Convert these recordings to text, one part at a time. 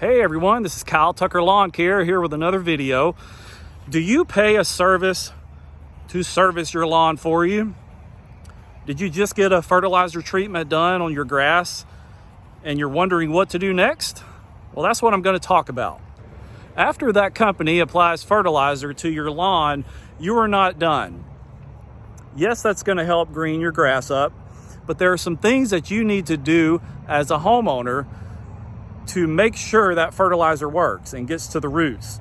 Hey everyone, this is Kyle Tucker Lawncare here with another video. Do you pay a service to service your lawn for you? Did you just get a fertilizer treatment done on your grass and you're wondering what to do next? Well, that's what I'm going to talk about. After that company applies fertilizer to your lawn, you are not done. Yes, that's going to help green your grass up, but there are some things that you need to do as a homeowner to make sure that fertilizer works and gets to the roots.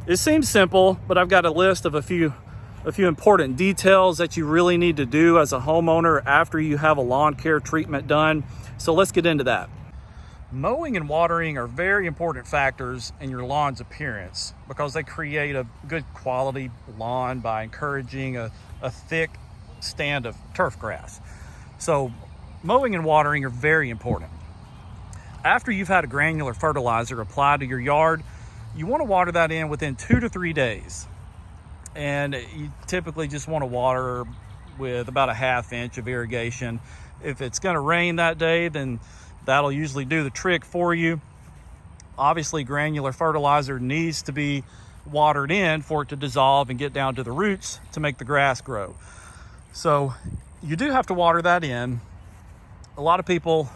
It seems simple, but I've got a list of a few important details that you really need to do as a homeowner after you have a lawn care treatment done. So let's get into that. Mowing and watering are very important factors in your lawn's appearance because they create a good quality lawn by encouraging a thick stand of turf grass. So mowing and watering are very important. After you've had a granular fertilizer applied to your yard, you want to water that in within 2 to 3 days. And you typically just want to water with about a ½ inch of irrigation. If it's going to rain that day, then that'll usually do the trick for you. Obviously, granular fertilizer needs to be watered in for it to dissolve and get down to the roots to make the grass grow. So you do have to water that in. A lot of people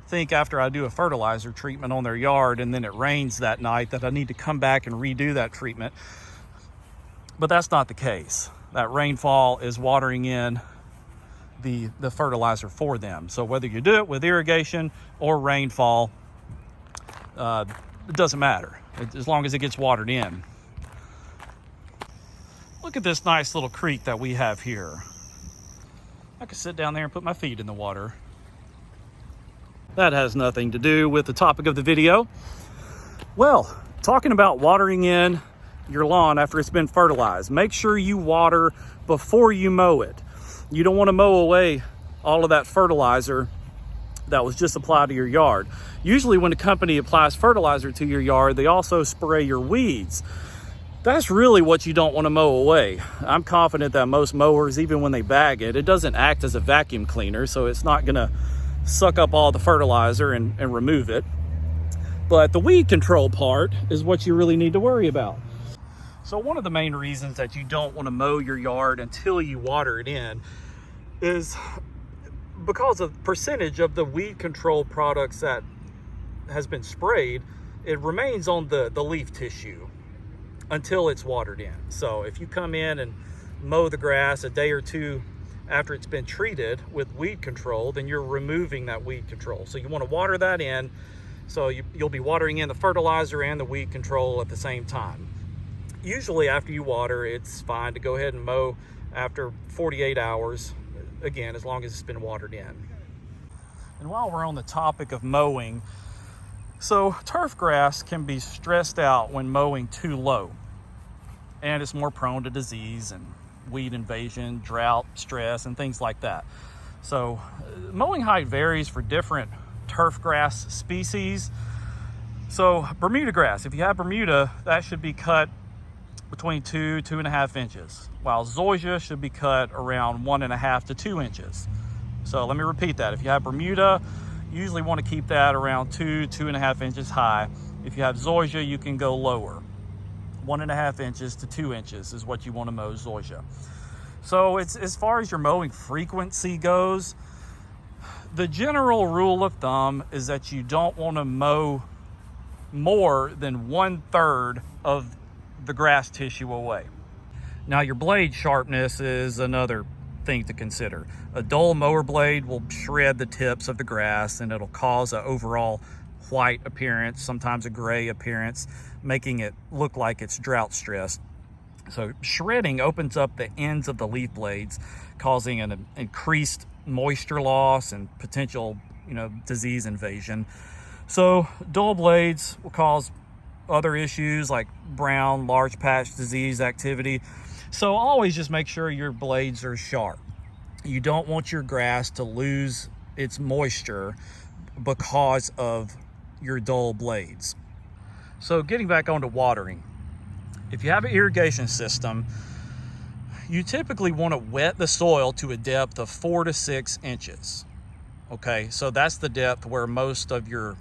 think after I do a fertilizer treatment on their yard and then it rains that night that I need to come back and redo that treatment. But that's not the case. That rainfall is watering in the fertilizer for them. So whether you do it with irrigation or rainfall, it doesn't matter as long as it gets watered in. Look at this nice little creek that we have here. I could sit down there and put my feet in the water. That has nothing to do with the topic of the video. Well, talking about watering in your lawn after it's been fertilized, make sure you water before you mow it. You don't want to mow away all of that fertilizer that was just applied to your yard. Usually when a company applies fertilizer to your yard, they also spray your weeds. That's really what you don't want to mow away. I'm confident that most mowers, even when they bag it, it doesn't act as a vacuum cleaner, so it's not going to suck up all the fertilizer and remove it. But the weed control part is what you really need to worry about. So one of the main reasons that you don't want to mow your yard until you water it in is because of the percentage of the weed control products that has been sprayed, it remains on the leaf tissue until it's watered in. So if you come in and mow the grass a day or two after it's been treated with weed control, then you're removing that weed control. So you want to water that in, so you'll be watering in the fertilizer and the weed control at the same time. Usually after you water, it's fine to go ahead and mow after 48 hours, again, as long as it's been watered in. And while we're on the topic of mowing, so turf grass can be stressed out when mowing too low, and it's more prone to disease and weed invasion, drought, stress, and things like that. So mowing height varies for different turf grass species. So Bermuda grass, if you have Bermuda, that should be cut between 2.5 inches, while zoysia should be cut around 1.5 to 2 inches. So let me repeat that. If you have Bermuda, you usually want to keep that around 2.5 inches high. If you have zoysia, you can go lower. 1.5 inches to 2 inches is what you want to mow zoysia. So it's, as far as your mowing frequency goes, the general rule of thumb is that you don't want to mow more than 1/3 of the grass tissue away. Now your blade sharpness is another thing to consider. A dull mower blade will shred the tips of the grass and it'll cause an overall white appearance, sometimes a gray appearance, making it look like it's drought stressed. So shredding opens up the ends of the leaf blades, causing an increased moisture loss and potential, disease invasion. So dull blades will cause other issues like brown, large patch disease activity. So always just make sure your blades are sharp. You don't want your grass to lose its moisture because of your dull blades. So getting back onto watering, if you have an irrigation system, you typically want to wet the soil to a depth of 4 to 6 inches. Okay, so that's the depth where most of your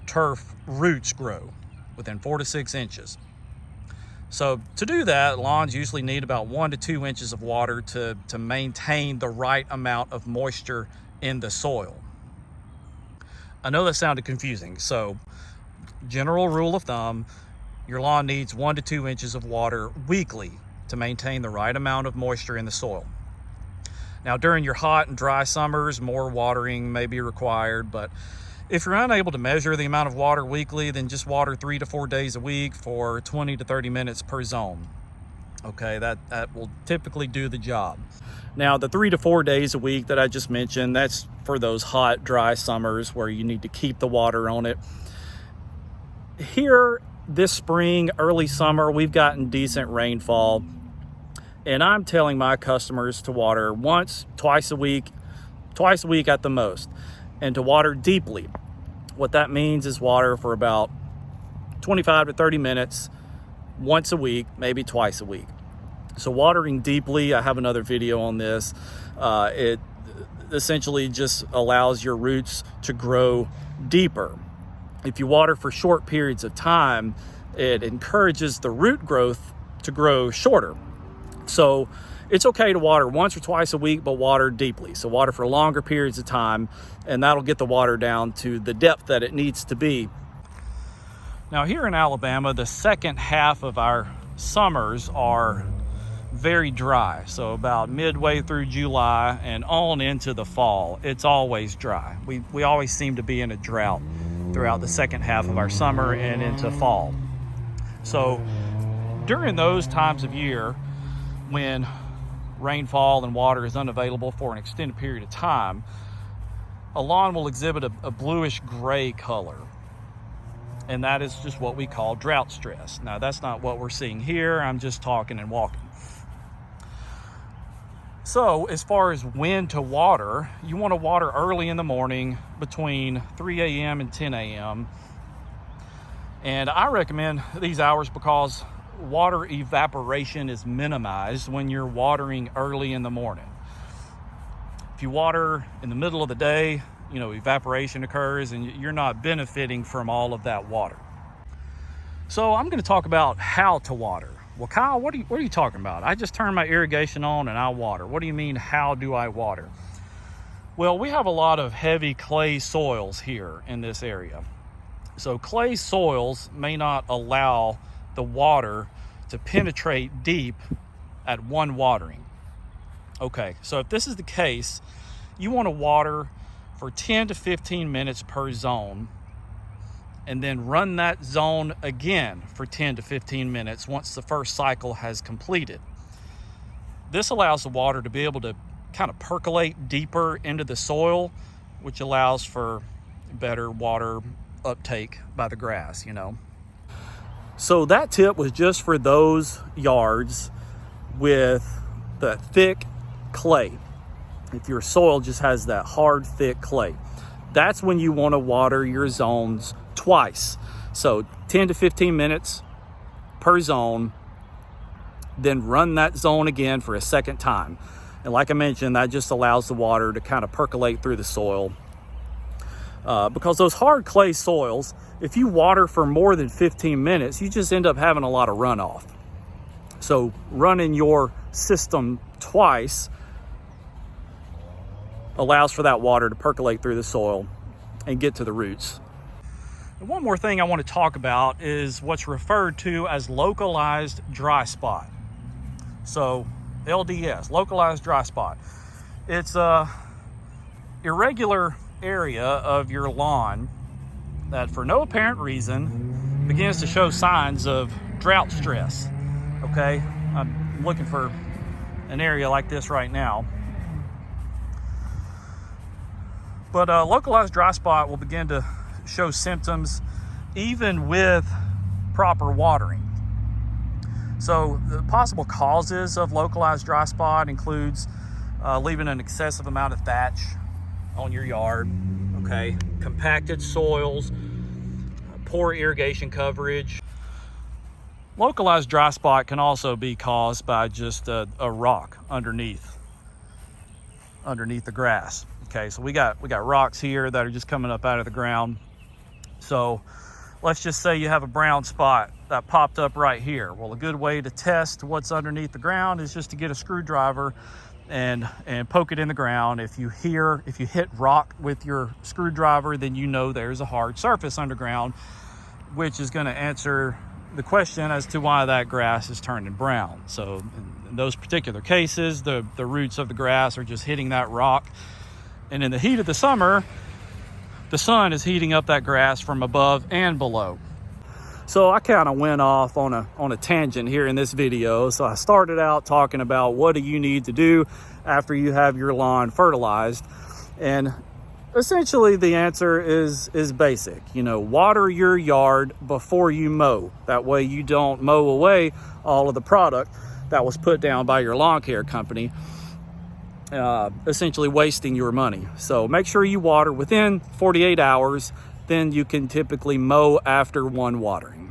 turf roots grow within 4 to 6 inches. So to do that, lawns usually need about 1 to 2 inches of water to maintain the right amount of moisture in the soil. I know that sounded confusing. So general rule of thumb, your lawn needs 1 to 2 inches of water weekly to maintain the right amount of moisture in the soil. Now, during your hot and dry summers, more watering may be required, but if you're unable to measure the amount of water weekly, then just water 3 to 4 days a week for 20 to 30 minutes per zone. Okay, that will typically do the job. Now, the 3 to 4 days a week that I just mentioned, that's for those hot, dry summers where you need to keep the water on it. Here, this spring, early summer, we've gotten decent rainfall, and I'm telling my customers to water once, twice a week at the most, and to water deeply. What that means is water for about 25 to 30 minutes once a week, maybe twice a week. So watering deeply, I have another video on this. It essentially just allows your roots to grow deeper. If you water for short periods of time, it encourages the root growth to grow shorter. So it's okay to water once or twice a week, but water deeply. So water for longer periods of time, and that'll get the water down to the depth that it needs to be. Now, here in Alabama, the second half of our summers are very dry. So about midway through July and on into the fall, it's always dry. We always seem to be in a drought throughout the second half of our summer and into fall. So during those times of year when rainfall and water is unavailable for an extended period of time, a lawn will exhibit a bluish gray color. And that is just what we call drought stress. Now, that's not what we're seeing here. I'm just talking and walking. So as far as when to water, you want to water early in the morning between 3 a.m. and 10 a.m. And I recommend these hours because water evaporation is minimized when you're watering early in the morning. If you water in the middle of the day, evaporation occurs and you're not benefiting from all of that water. So I'm going to talk about how to water. Well, Kyle, what are you talking about? I just turn my irrigation on and I water. What do you mean, how do I water? Well, we have a lot of heavy clay soils here in this area. So clay soils may not allow the water to penetrate deep at one watering. Okay, so if this is the case, you want to water for 10 to 15 minutes per zone, and then run that zone again for 10 to 15 minutes once the first cycle has completed. This allows the water to be able to kind of percolate deeper into the soil, which allows for better water uptake by the grass, So that tip was just for those yards with the thick clay. If your soil just has that hard, thick clay, that's when you want to water your zones twice. So 10 to 15 minutes per zone, then run that zone again for a second time. And like I mentioned, that just allows the water to kind of percolate through the soil. Because those hard clay soils, if you water for more than 15 minutes, you just end up having a lot of runoff. So running your system twice allows for that water to percolate through the soil and get to the roots. And one more thing I want to talk about is what's referred to as localized dry spot. So LDS, localized dry spot. It's a irregular area of your lawn that for no apparent reason begins to show signs of drought stress. Okay, I'm looking for an area like this right now. But a localized dry spot will begin to show symptoms even with proper watering. So the possible causes of localized dry spot includes leaving an excessive amount of thatch on your yard, okay, compacted soils, poor irrigation coverage. Localized dry spot can also be caused by just a rock underneath the grass. Okay, so we got rocks here that are just coming up out of the ground. So let's just say you have a brown spot that popped up right here. Well, a good way to test what's underneath the ground is just to get a screwdriver and poke it in the ground. If you hit rock with your screwdriver, then you know there's a hard surface underground, which is going to answer the question as to why that grass is turning brown. So in those particular cases, the roots of the grass are just hitting that rock. And in the heat of the summer, the sun is heating up that grass from above and below. So I kind of went off on a tangent here in this video. So I started out talking about what do you need to do after you have your lawn fertilized. And essentially the answer is basic. You know, water your yard before you mow. That way you don't mow away all of the product that was put down by your lawn care company, essentially wasting your money. So make sure you water within 48 hours. Then you can typically mow after one watering.